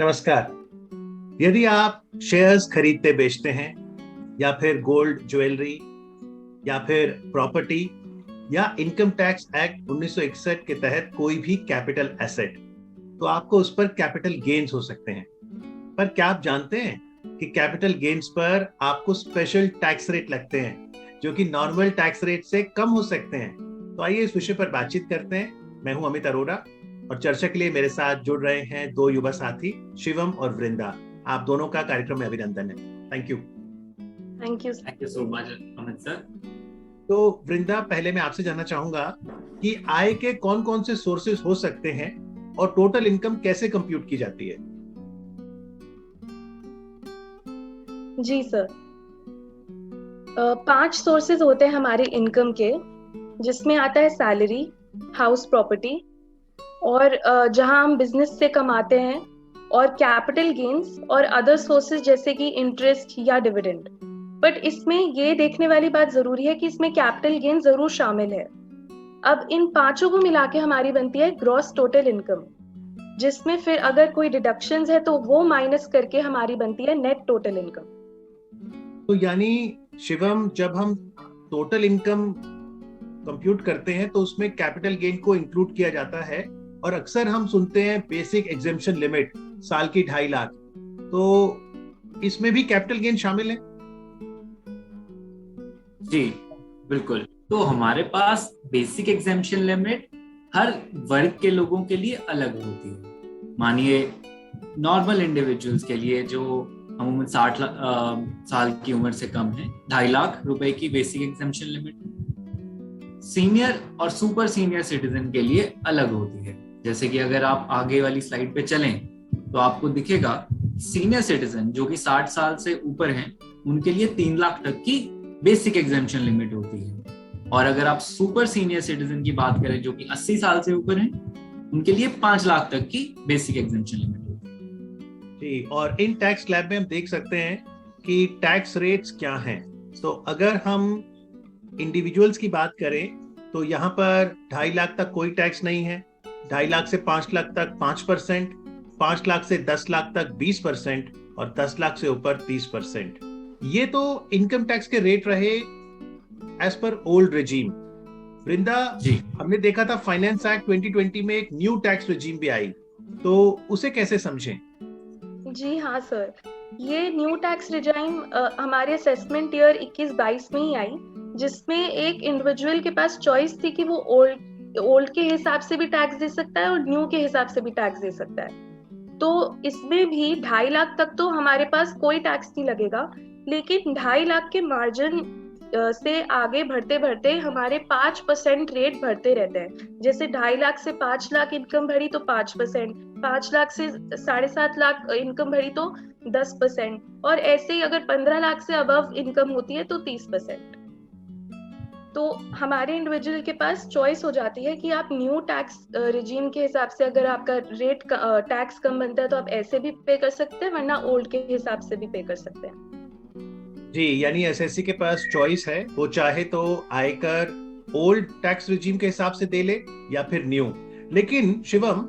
नमस्कार। यदि आप शेयर्स खरीदते बेचते हैं या फिर गोल्ड ज्वेलरी या फिर प्रॉपर्टी या इनकम टैक्स एक्ट 1961 के तहत कोई भी कैपिटल एसेट, तो आपको उस पर कैपिटल गेन्स हो सकते हैं। पर क्या आप जानते हैं कि कैपिटल गेन्स पर आपको स्पेशल टैक्स रेट लगते हैं जो कि नॉर्मल टैक्स रेट से कम हो सकते हैं। तो आइए इस विषय पर बातचीत करते हैं। मैं हूं अमित अरोड़ा और चर्चा के लिए मेरे साथ जुड़ रहे हैं दो युवा साथी, शिवम और वृंदा। आप दोनों का कार्यक्रम में अभिनंदन है। Thank you. Thank you so much Amit sir. तो वृंदा, पहले मैं आपसे जानना चाहूंगा कि आय के कौन कौन से सोर्सेस हो सकते हैं और टोटल इनकम कैसे कंप्यूट की जाती है। जी सर। 5 सोर्सेज होते हैं हमारे इनकम के, जिसमें आता है सैलरी, हाउस प्रॉपर्टी और जहां हम बिजनेस से कमाते हैं, और कैपिटल गेन्स और अदर सोर्सेज जैसे कि इंटरेस्ट या डिविडेंड। बट इसमें ये देखने वाली बात जरूरी है कि इसमें कैपिटल गेन जरूर शामिल है। अब इन पांचों को मिला के हमारी बनती है ग्रॉस टोटल इनकम, जिसमें फिर अगर कोई डिडक्शंस है तो वो माइनस करके हमारी बनती है नेट टोटल इनकम। तो यानी शिवम, जब हम टोटल इनकम कंप्यूट करते हैं तो उसमें कैपिटल गेन को इंक्लूड किया जाता है, और अक्सर हम सुनते हैं बेसिक एग्जेम्पशन लिमिट साल की 2.5 लाख, तो इसमें भी कैपिटल गेन शामिल है। जी बिल्कुल। तो हमारे पास बेसिक एग्जेम्पशन लिमिट हर वर्ग के लोगों के लिए अलग होती है। मानिए नॉर्मल इंडिविजुअल्स के लिए जो अमूमन 60 साल की उम्र से कम है, 2.5 लाख रुपए की बेसिक एग्जेम्पशन लिमिट। सीनियर और सुपर सीनियर सिटीजन के लिए अलग होती है। जैसे कि अगर आप आगे वाली स्लाइड पे चलें तो आपको दिखेगा सीनियर सिटीजन जो कि 60 साल से ऊपर हैं, उनके लिए 3 लाख तक की बेसिक एग्जेम्पशन लिमिट होती है। और अगर आप सुपर सीनियर सिटीजन की बात करें जो कि 80 साल से ऊपर हैं, उनके लिए 5 लाख तक की बेसिक एग्जेम्पशन लिमिट होती है। जी, और इन टैक्स स्लैब में हम देख सकते हैं कि टैक्स रेट्स क्या हैं। तो अगर हम इंडिविजुअल्स की बात करें तो यहाँ पर 2.5 लाख तक कोई टैक्स नहीं है, 2.5 लाख से 5 लाख तक 5%, 5 लाख से 10 लाख तक 20% और 10 लाख से ऊपर 30%। ये तो इनकम टैक्स के रेट रहे एज पर ओल्ड रेजीम। वृंदा जी, हमने देखा था फाइनेंस एक्ट 2020 में एक न्यू टैक्स रेजीम भी आई, तो उसे कैसे समझें? जी हाँ सर, ये न्यू टैक्स रेजाइम हमारे असेसमेंट ईयर 21-22 में ही आई, जिसमें एक इंडिविजुअल के पास चॉइस थी कि वो ओल्ड के हिसाब से भी टैक्स दे सकता है और न्यू के हिसाब से भी टैक्स दे सकता है। तो इसमें भी 2.5 लाख तक तो हमारे पास कोई टैक्स नहीं लगेगा, लेकिन 2.5 लाख के मार्जिन से आगे बढ़ते बढ़ते हमारे 5% रेट बढ़ते रहते हैं। जैसे 2.5 लाख से 5 लाख इनकम बढ़ी तो 5%, 5 लाख से 7.5 लाख इनकम बढ़ी तो 10%, और ऐसे ही अगर 15 लाख से अबव इनकम होती है तो 30%। तो हमारे इंडिविजुअल के पास चॉइस हो जाती है कि आप न्यू टैक्स रिजीम के हिसाब से, अगर आपका रेट टैक्स कम बनता है तो आप ऐसे भी पे कर सकते हैं, वरना ओल्ड के हिसाब से भी पे कर सकते हैं। जी, यानी एसएससी के पास चॉइस है, वो चाहे तो आयकर ओल्ड टैक्स रिजीम के हिसाब से दे ले या फिर न्यू। लेकिन शिवम,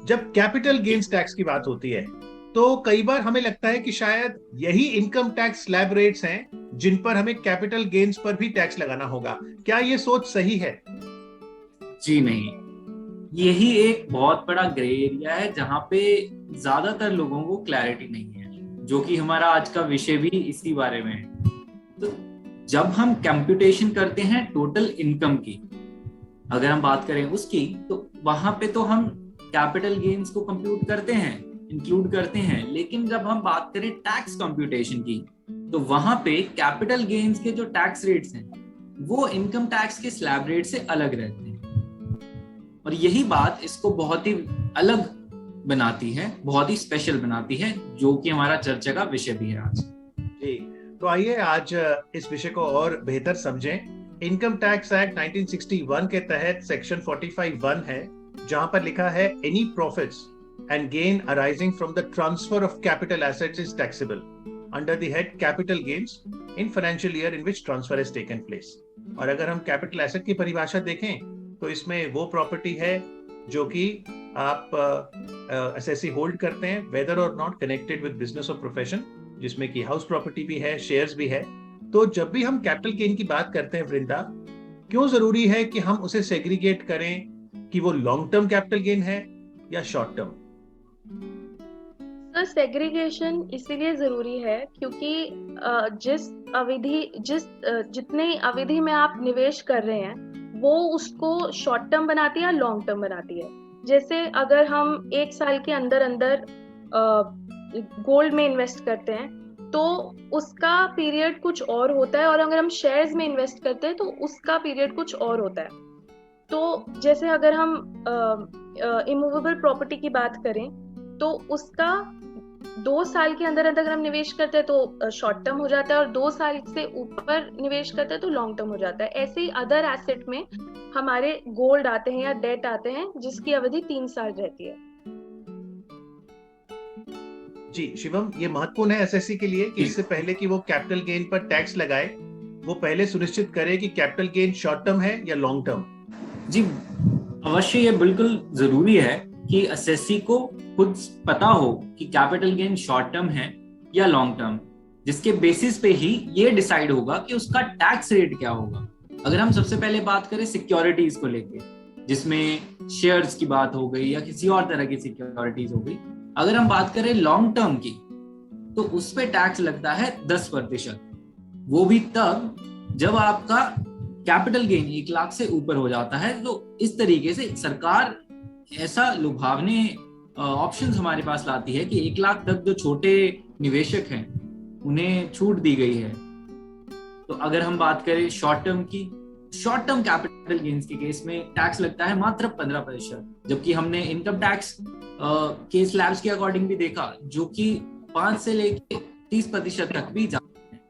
जब कैपिटल गेन्स टैक्स की बात होती है तो कई बार हमें लगता है कि शायद यही इनकम टैक्स स्लैब रेट्स हैं जिन पर हमें कैपिटल गेन्स पर भी टैक्स लगाना होगा। क्या ये सोच सही है? जी नहीं, यही एक बहुत बड़ा ग्रे एरिया है जहाँ पे ज्यादातर लोगों को क्लैरिटी नहीं है, जो कि हमारा आज का विषय भी इसी बारे में है। तो जब हम कंप्यूटेशन करते हैं टोटल इनकम की, अगर हम बात करें उसकी, तो वहां पे तो हम कैपिटल गेन्स को कंप्यूट करते हैं, इंक्लूड करते हैं। लेकिन जब हम बात करें टैक्स कंप्यूटेशन की, तो वहां पे कैपिटल गेन्स के जो टैक्स रेट्स हैं वो इनकम टैक्स के स्लैब रेट से अलग रहते हैं। और यही बात इसको बहुत ही अलग बनाती है, बहुत ही स्पेशल बनाती है, जो कि हमारा चर्चा का विषय भी है आज। जी, तो आइए आज इस विषय को और बेहतर समझें। इनकम टैक्स एक्ट 1961 के तहत सेक्शन 45(1) है, जहां पर लिखा है any profits and gain arising from the transfer of capital assets is taxable under the head capital gains in financial year in which transfer has taken place। और अगर हम कैपिटल एसेट की परिभाषा देखें तो इसमें वो प्रॉपर्टी है जो कि आप एसएससी होल्ड करते हैं, वेदर और नॉट कनेक्टेड विद बिजनेस और प्रोफेशन, जिसमें कि हाउस प्रॉपर्टी भी है, शेयर्स भी है। तो जब भी हम कैपिटल गेन की बात करते हैं वृंदा, क्यों जरूरी है कि हम उसे सेग्रीगेट करें कि वो लॉन्ग टर्म कैपिटल गेन है या शॉर्ट टर्म? सर, सेग्रीगेशन इसीलिए जरूरी है क्योंकि जितने अवधि में आप निवेश कर रहे हैं वो उसको शॉर्ट टर्म बनाती है या लॉन्ग टर्म बनाती है। जैसे अगर हम 1 साल के अंदर अंदर गोल्ड में इन्वेस्ट करते हैं तो उसका पीरियड कुछ और होता है, और अगर हम शेयर्स में इन्वेस्ट करते हैं तो उसका पीरियड कुछ और होता है। तो जैसे अगर हम इमूवेबल प्रॉपर्टी की बात करें तो उसका 2 साल के अंदर अंदर अगर हम निवेश करते हैं तो शॉर्ट टर्म हो जाता है, और 2 साल से ऊपर निवेश करते हैं तो लॉन्ग टर्म हो जाता है। ऐसे ही अदर एसेट में हमारे गोल्ड आते हैं या डेट आते हैं जिसकी अवधि 3 साल रहती है। जी शिवम, ये महत्वपूर्ण है एसएससी के लिए कि इससे पहले कि वो कैपिटल गेन पर टैक्स लगाए, वो पहले सुनिश्चित करे कि कैपिटल गेन शॉर्ट टर्म है या लॉन्ग टर्म। जी अवश्य, ये बिल्कुल जरूरी है कि एसएससी को खुद पता हो कि कैपिटल गेन शॉर्ट टर्म है या लॉन्ग टर्म, जिसके बेसिस पे ही ये डिसाइड होगा कि उसका टैक्स रेट क्या होगा। अगर हम सबसे पहले बात करें सिक्योरिटीज को लेके, जिसमें शेयर्स की बात हो गई या किसी और तरह की सिक्योरिटीज हो गई, अगर हम बात करें लॉन्ग टर्म की तो उस पे टैक्स लगता है 10%। वो भी तब जब आपका कैपिटल गेन 1 लाख से ऊपर हो जाता है। तो इस तरीके से सरकार ऐसा लुभावने ऑप्शंस हमारे पास लाती है कि 1 लाख तक जो छोटे निवेशक हैं उन्हें छूट दी गई है। तो अगर हम बात करें शॉर्ट टर्म की, शॉर्ट टर्म कैपिटल गेन्स के केस में टैक्स लगता है मात्र 15%, जबकि हमने इनकम टैक्स के स्लैब्स के अकॉर्डिंग भी देखा जो कि 5 से लेके 30% तक भी जाता है।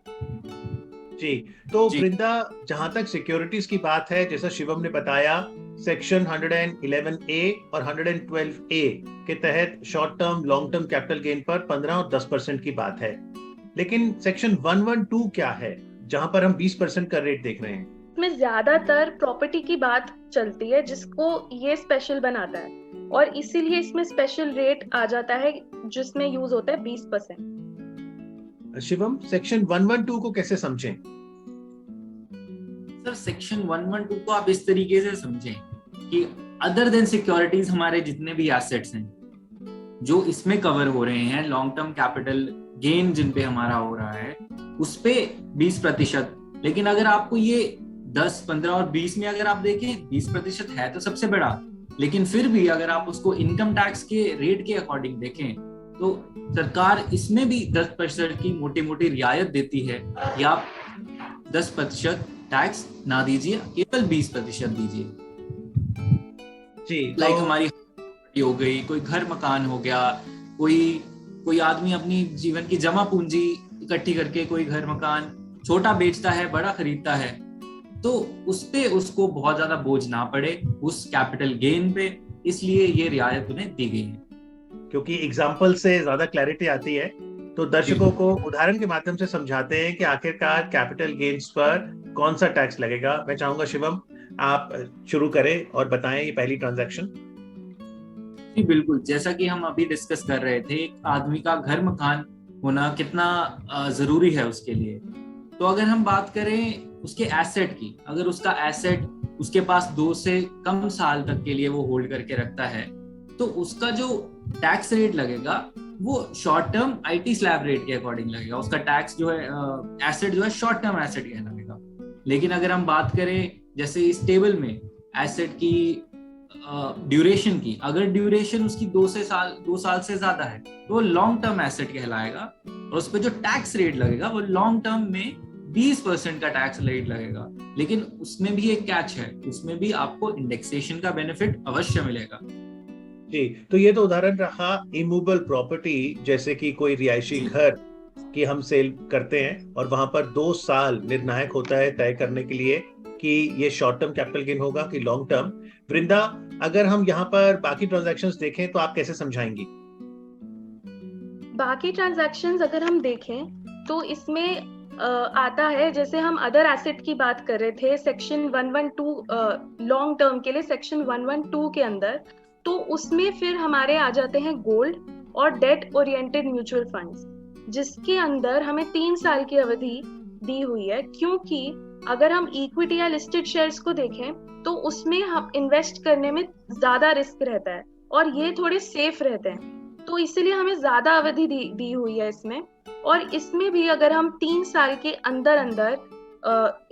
जी, तो वृंदा, जहां तक सिक्योरिटीज की बात है, जैसा शिवम ने बताया, सेक्शन 111A और 112A के तहत short term long term capital gain पर 15 और 10% की बात है। लेकिन सेक्शन 112 क्या है, जहां पर हम 20% का रेट देख रहे हैं? इसमें ज्यादातर प्रॉपर्टी की बात चलती है जिसको ये स्पेशल बनाता है, और इसीलिए इसमें स्पेशल रेट आ जाता है जिसमें यूज होता है 20%। शिवम, सेक्शन 112 को कैसे समझें? सर, सेक्शन 112 को आप इस तरीके से समझें कि अदर देन सिक्योरिटीज हमारे जितने भी एसेट्स हैं जो इसमें कवर हो रहे हैं, लॉन्ग टर्म कैपिटल गेन जिन पे हमारा हो रहा है, उस पे 20%। लेकिन अगर आपको ये 10, 15 और 20 में अगर आप देखें, 20% है तो सबसे बड़ा, लेकिन फिर भी अगर आप उसको इनकम टैक्स के रेट के अकॉर्डिंग देखें तो सरकार इसमें भी 10% की मोटी मोटी रियायत देती है, या 10% टैक्स ना दीजिए, केवल 20% दीजिए। जी, लाइक हमारी हो गई, कोई घर मकान हो गया, कोई आदमी अपनी जीवन की जमा पूंजी इकट्ठी करके कोई घर मकान छोटा बेचता है, बड़ा खरीदता है, तो उस पे उसको बहुत ज्यादा बोझ ना पड़े उस कैपिटल गेन पे, इसलिए ये रियायत उन्हें दी गई है। क्योंकि एग्जाम्पल से ज्यादा क्लैरिटी आती है, तो दर्शकों को उदाहरण के माध्यम से समझाते हैं कि आखिरकार कैपिटल गेन्स पर कौन सा टैक्स लगेगा। मैं चाहूंगा शिवम, आप शुरू करें और बताएं ये पहली ट्रांजैक्शन। जी बिल्कुल, जैसा कि हम अभी डिस्कस कर रहे थे, एक आदमी का घर मकान होना कितना जरूरी है उसके लिए। तो अगर हम बात करें उसके एसेट की, अगर उसका एसेट उसके पास 2 से कम साल तक के लिए वो होल्ड करके रखता है, तो उसका जो टैक्स रेट लगेगा वो short term IT slab rate के अकॉर्डिंग लगेगा। उसका टैक्स जो है एसेट जो है शॉर्ट टर्म एसेट कहलाएगा। लेकिन अगर हम बात करें जैसे इस टेबल में एसेट की ड्यूरेशन की, अगर ड्यूरेशन उसकी 2 साल से ज्यादा है तो वो लॉन्ग टर्म एसेट कहलाएगा, और उस पर जो टैक्स रेट लगेगा वो लॉन्ग टर्म में 20% का टैक्स रेट लगेगा। लेकिन उसमें भी एक कैच है, उसमें भी आपको इंडेक्सेशन का बेनिफिट अवश्य मिलेगा। जी, तो ये तो उदाहरण रहा इमूवेबल प्रॉपर्टी, जैसे कि कोई रिहायशी घर की हम सेल करते हैं और वहां पर 2 साल निर्णायक होता है तय करने के लिए कि ये शॉर्ट टर्म कैपिटल गेन होगा कि लॉन्ग टर्म। वृंदा, अगर हम यहाँ पर बाकी ट्रांजैक्शंस देखें तो आप कैसे समझाएंगी? बाकी ट्रांजैक्शंस अगर हम देखें तो इसमें आता है, जैसे हम अदर एसेट की बात कर रहे थे सेक्शन 112 लॉन्ग टर्म के लिए, सेक्शन 112 के अंदर तो उसमें फिर हमारे आ जाते हैं गोल्ड और डेट ओरिएंटेड म्यूचुअल फंड्स, जिसके अंदर हमें 3 साल की अवधि दी हुई है। क्योंकि अगर हम इक्विटी या लिस्टेड शेयर्स को देखें तो उसमें हम इन्वेस्ट करने में ज्यादा रिस्क रहता है और ये थोड़े सेफ रहते हैं, तो इसीलिए हमें ज्यादा अवधि दी हुई है इसमें। और इसमें भी अगर हम 3 साल के अंदर अंदर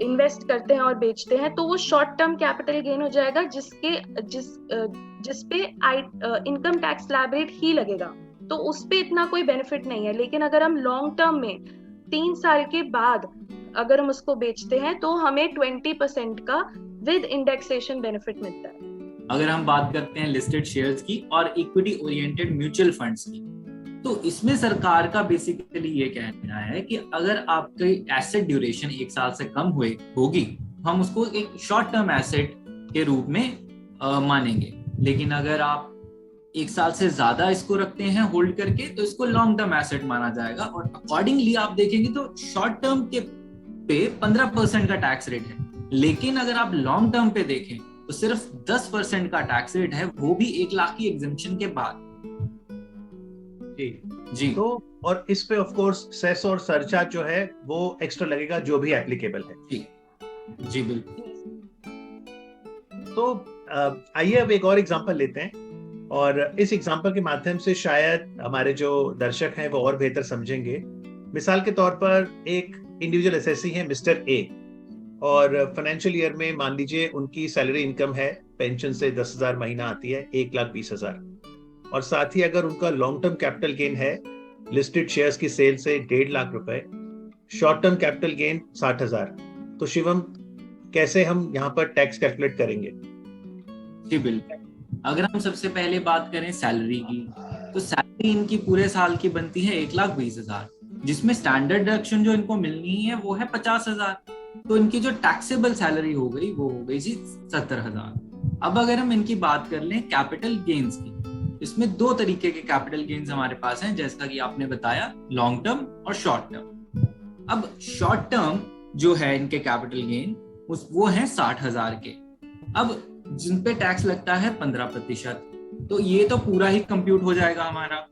इन्वेस्ट करते हैं और बेचते हैं तो वो शॉर्ट टर्म कैपिटल गेन हो जाएगा, जिस पे इनकम टैक्स स्लैब रेट ही लगेगा, तो उस पे इतना कोई बेनिफिट नहीं है। लेकिन अगर हम लॉन्ग टर्म में 3 साल के बाद अगर हम उसको बेचते हैं तो हमें 20% का विद इंडेक्सेशन बेनिफिट मिलता है। अगर हम बात करते हैं लिस्टेड शेयर्स की और इक्विटी ओरिएंटेड म्यूचुअल फंड्स की, तो इसमें सरकार का बेसिकली ये कहना है कि अगर आपकी एसेट ड्यूरेशन 1 साल से कम होगी, हम उसको एक शॉर्ट टर्म एसेट के रूप में मानेंगे। लेकिन अगर आप 1 साल से ज्यादा इसको रखते हैं होल्ड करके, तो इसको लॉन्ग टर्म एसेट माना जाएगा। और अकॉर्डिंगली आप देखेंगे तो शॉर्ट टर्म के पे 15% का टैक्स रेट है, लेकिन अगर आप लॉन्ग टर्म पे देखें तो सिर्फ 10% का टैक्स रेट है, वो भी 1 लाख की एग्जेम्पशन के बाद। जी। तो और इस पे ऑफ कोर्स सेस और सरचार्ज जो है वो एक्स्ट्रा लगेगा, जो भी एप्लीकेबल है। जी बिल्कुल। तो आइए अब एक और एग्जांपल लेते हैं, और इस एग्जांपल के माध्यम से शायद हमारे जो दर्शक हैं वो और बेहतर समझेंगे। मिसाल के तौर पर एक इंडिविजुअल एसएससी है मिस्टर ए, और फाइनेंशियल ईयर में मान लीजिए उनकी सैलरी इनकम है, पेंशन से 10,000 महीना आती है, 1,20,000, और साथ ही अगर उनका लॉन्ग टर्म कैपिटल गेन है लिस्टेड शेयर्स की सेल से 1.5 लाख रुपए, शॉर्ट टर्म कैपिटल गेन 60,000, तो शिवम कैसे हम यहाँ पर टैक्स कैलकुलेट करेंगे? जी बिल्कुल। अगर हम सबसे पहले बात करें सैलरी की, तो सैलरी इनकी पूरे साल की बनती है 1,20,000, जिसमें स्टैंडर्ड डिडक्शन जो इनको मिलनी है वो है 50,000। तो इनकी जो टैक्सेबल सैलरी हो गई वो हो गई जी 70,000। अब अगर हम इनकी बात कर लें कैपिटल गेन्स की, इसमें 2 तरीके के कैपिटल गेन्स हमारे पास हैं, जैसा कि आपने बताया, लॉन्ग टर्म और शॉर्ट टर्म। अब शॉर्ट टर्म जो है इनके कैपिटल गेन वो है 60,000 के। अब जिन पे टैक्स लगता है 15%, तो ये तो पूरा ही कंप्यूट हो जाएगा हमारा,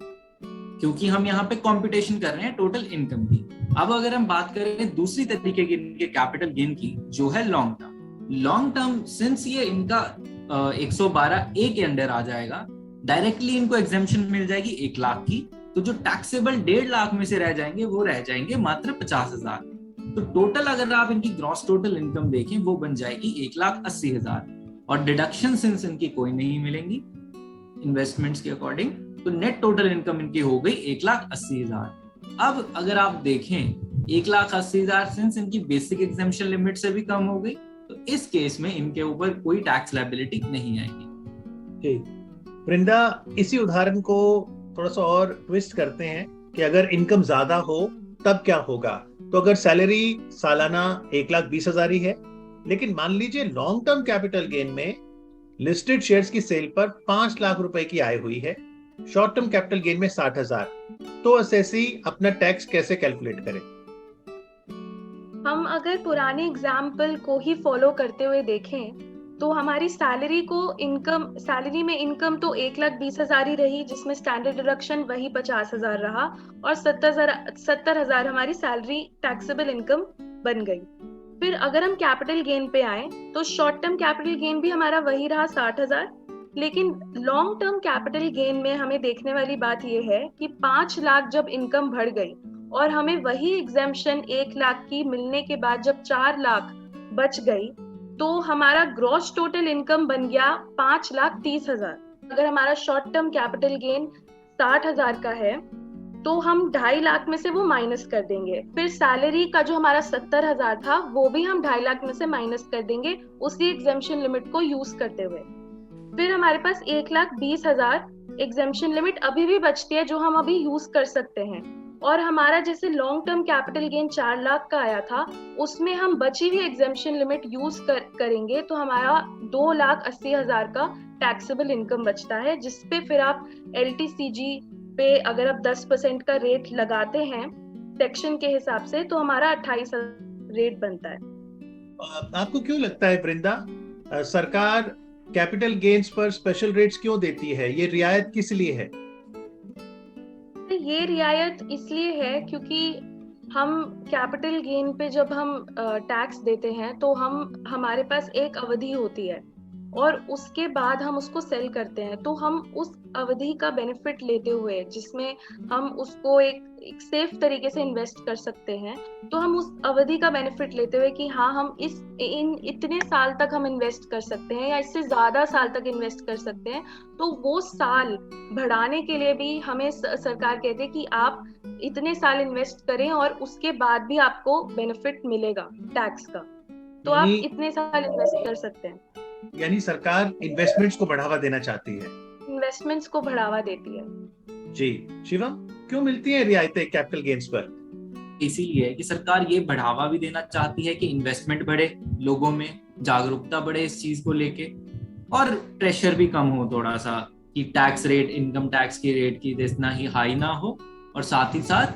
क्योंकि हम यहाँ पे कंप्यूटेशन कर रहे हैं टोटल इनकम की। अब अगर हम बात करें दूसरी तरीके के इनके कैपिटल गेन की, जो है लॉन्ग टर्म, सिंस ये इनका 112A के अंडर आ जाएगा, डायरेक्टली इनको एग्जेम्पशन मिल जाएगी 1 लाख की, तो जो टैक्सेबल 1.5 लाख में से रह जाएंगे वो रह जाएंगे मात्र 50,000। तो टोटल अगर आप इनकी ग्रॉस टोटल इनकम देखें वो बन जाएगी 1,80,000, और डिडक्शन सिंस इनकी कोई नहीं मिलेंगी इन्वेस्टमेंट्स के अकॉर्डिंग, तो नेट टोटल इनकम इनकी हो गई 1,80,000। अब अगर आप देखें 1,80,000 सिंस इनकी बेसिक एग्जेम्पशन लिमिट से भी कम हो गई, तो इस केस में इनके ऊपर कोई टैक्स लायबिलिटी नहीं आएगी। वृंदा, इसी उदाहरण को थोड़ा सा और ट्विस्ट करते हैं कि अगर इनकम ज्यादा हो तब क्या होगा। तो अगर सैलरी सालाना 1,20,000 ही है, लेकिन मान लीजिए लॉन्ग टर्म कैपिटल गेन में लिस्टेड शेयर्स की सेल पर 5 लाख रुपए की आय हुई है, शॉर्ट टर्म कैपिटल गेन में 60,000, तो एसएससी अपना टैक्स कैसे कैलकुलेट करे? हम अगर पुराने एग्जाम्पल को ही फॉलो करते हुए देखें तो हमारी सैलरी में इनकम तो 1,20,000 ही रही, जिसमें स्टैंडर्ड डिडक्शन वही 50,000 रहा, और 70,000 हमारी सैलरी टैक्सेबल इनकम बन गई। फिर अगर हम कैपिटल गेन पे आए तो शॉर्ट टर्म कैपिटल गेन भी हमारा वही रहा 60,000, लेकिन लॉन्ग टर्म कैपिटल गेन में हमें देखने वाली बात यह है कि 5 लाख जब इनकम बढ़ गई और हमें वही एग्जेम्पशन 1 लाख की मिलने के बाद जब 4 लाख बच गई, तो हमारा ग्रॉस टोटल इनकम बन गया 5,30,000। अगर हमारा शॉर्ट टर्म कैपिटल गेन 60,000 का है तो हम 2.5 लाख में से वो माइनस कर देंगे। फिर सैलरी का जो हमारा 70,000 था वो भी हम 2.5 लाख में से माइनस कर देंगे उसी एग्जेम्पशन लिमिट को यूज करते हुए। फिर हमारे पास 1,20,000 एग्जेम्पशन लिमिट अभी भी बचती है जो हम अभी यूज कर सकते हैं, और हमारा जैसे long term capital gain 4 lakh का आया था उसमें हम बची हुई एग्जेम्पशन लिमिट यूज करेंगे तो हमारा 2,80,000 का टैक्सेबल इनकम बचता है, जिसपे फिर आप LTCG पे अगर आप 10% का रेट लगाते हैं सेक्शन के हिसाब से तो हमारा 28,000 रेट बनता है। आपको क्यों लगता है वृंदा, सरकार कैपिटल गेन्स पर स्पेशल रेट्स क्यों देती है? ये रियायत किस लिए है? ये रियायत इसलिए है क्योंकि हम कैपिटल गेन पे जब हम टैक्स देते हैं तो हमारे पास एक अवधि होती है और उसके बाद हम उसको सेल करते हैं, तो हम उस अवधि का बेनिफिट लेते हुए जिसमें हम उसको एक सेफ तरीके से इन्वेस्ट कर सकते हैं, तो हम उस अवधि का बेनिफिट लेते हुए कि हाँ हम इतने साल तक हम इन्वेस्ट कर सकते हैं या इससे ज्यादा साल तक इन्वेस्ट कर सकते हैं, तो वो साल बढ़ाने के लिए भी हमें सरकार कहती है कि आप इतने साल इन्वेस्ट करें और उसके बाद भी आपको बेनिफिट मिलेगा टैक्स का, तो आप इतने साल इन्वेस्ट कर सकते हैं। यानी सरकार इन्वेस्टमेंट्स को बढ़ावा देना चाहती है, इन्वेस्टमेंट्स को बढ़ावा देती है। जी शिवम, क्यों मिलती है रियायतें कैपिटल गेन्स पर? इसीलिए कि सरकार ये बढ़ावा भी देना चाहती है कि इन्वेस्टमेंट बढ़े, लोगों में जागरूकता बढ़े इस चीज को लेके, और प्रेशर भी कम हो थोड़ा सा कि टैक्स रेट, इनकम टैक्स की रेट की इतना ही हाई ना हो, और साथ ही साथ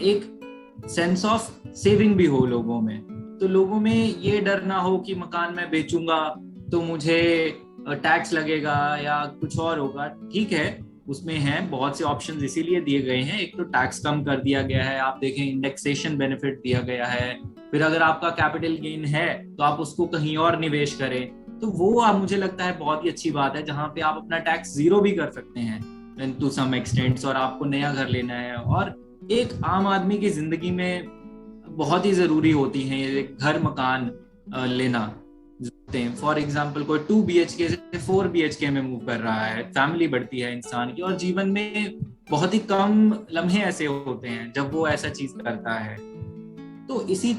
एक सेंस ऑफ सेविंग भी हो लोगों में। तो लोगों में ये डर ना हो कि मकान मैं बेचूंगा तो मुझे टैक्स लगेगा या कुछ और होगा। ठीक है, उसमें हैं बहुत से ऑप्शंस इसीलिए दिए गए हैं। एक तो टैक्स कम कर दिया गया है, आप देखें इंडेक्सेशन बेनिफिट दिया गया है, फिर अगर आपका कैपिटल गेन है तो आप उसको कहीं और निवेश करें, तो वो मुझे लगता है बहुत ही अच्छी बात है, जहां पे आप अपना टैक्स जीरो भी कर सकते हैं टू सम एक्सटेंट, और आपको नया घर लेना है। और एक आम आदमी की जिंदगी में बहुत ही जरूरी होती है ये घर मकान लेना। फॉर एग्जाम्पल कोई 2 BHK से 4 BHK में मूव कर रहा है, फैमिली बढ़ती है इंसान की, और जीवन में बहुत ही कम लम्हे ऐसे होते हैं जब वो ऐसा चीज करता है। तो इसी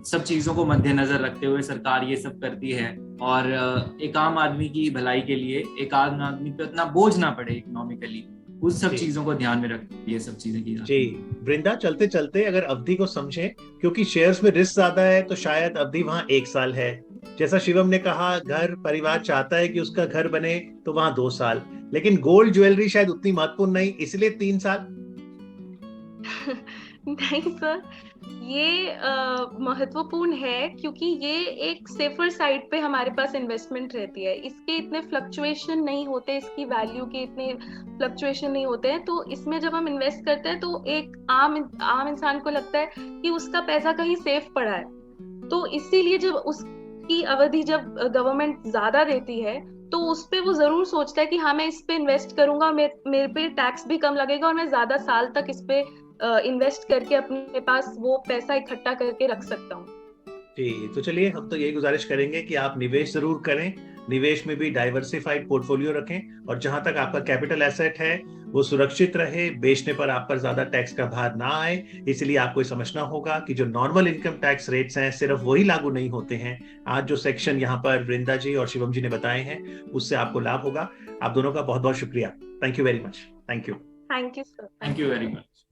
सब चीजों को मद्देनजर रखते हुए सरकार ये सब करती है, और एक आम आदमी की भलाई के लिए, एक आम आदमी पे उतना बोझ ना पड़े इकोनॉमिकली, उस सब चीजों को ध्यान में रखते ये सब चीजें की जाती हैं। जी वृंदा, चलते चलते अगर अवधि को समझें, क्योंकि शेयर्स में रिस्क ज्यादा है तो शायद अवधि वहां 1 साल है। जैसा शिवम ने कहा, घर परिवार चाहता है कि उसका घर बने तो वहां 2 साल, लेकिन गोल्ड ज्वेलरी शायद उतनी महत्वपूर्ण नहीं, इसलिए 3 साल। नहीं सर, ये महत्वपूर्ण है क्योंकि ये एक सेफर साइड पे हमारे पास इन्वेस्टमेंट रहती है, इसके इतने फ्लक्चुएशन नहीं होते, इसकी वैल्यू के इतने फ्लक्चुएशन नहीं होते हैं, तो इसमें जब हम इन्वेस्ट करते हैं तो एक आम इंसान को लगता है कि उसका पैसा कहीं सेफ पड़ा है, तो इसीलिए जब उसकी अवधि जब गवर्नमेंट ज्यादा देती है तो उस पे वो जरूर सोचता है कि हाँ मैं इस पे इन्वेस्ट करूंगा, मेरे पे टैक्स भी कम लगेगा और मैं ज्यादा साल तक इस पे इन्वेस्ट करके अपने पास वो पैसा इकट्ठा करके रख सकता हूँ। जी, तो चलिए हम तो यही गुजारिश करेंगे कि आप निवेश जरूर करें, निवेश में भी डाइवर्सिफाइड पोर्टफोलियो रखें, और जहां तक आपका कैपिटल एसेट है वो सुरक्षित रहे, बेचने पर आप पर ज्यादा टैक्स का भार ना आए। इसलिए आपको ये समझना होगा कि जो नॉर्मल इनकम टैक्स रेट्स हैं सिर्फ वही लागू नहीं होते हैं। आज जो सेक्शन यहाँ पर वृंदा जी और शिवम जी ने बताए हैं उससे आपको लाभ होगा। आप दोनों का बहुत बहुत शुक्रिया। Thank you very much. Thank you. Thank you sir. Thank you very much.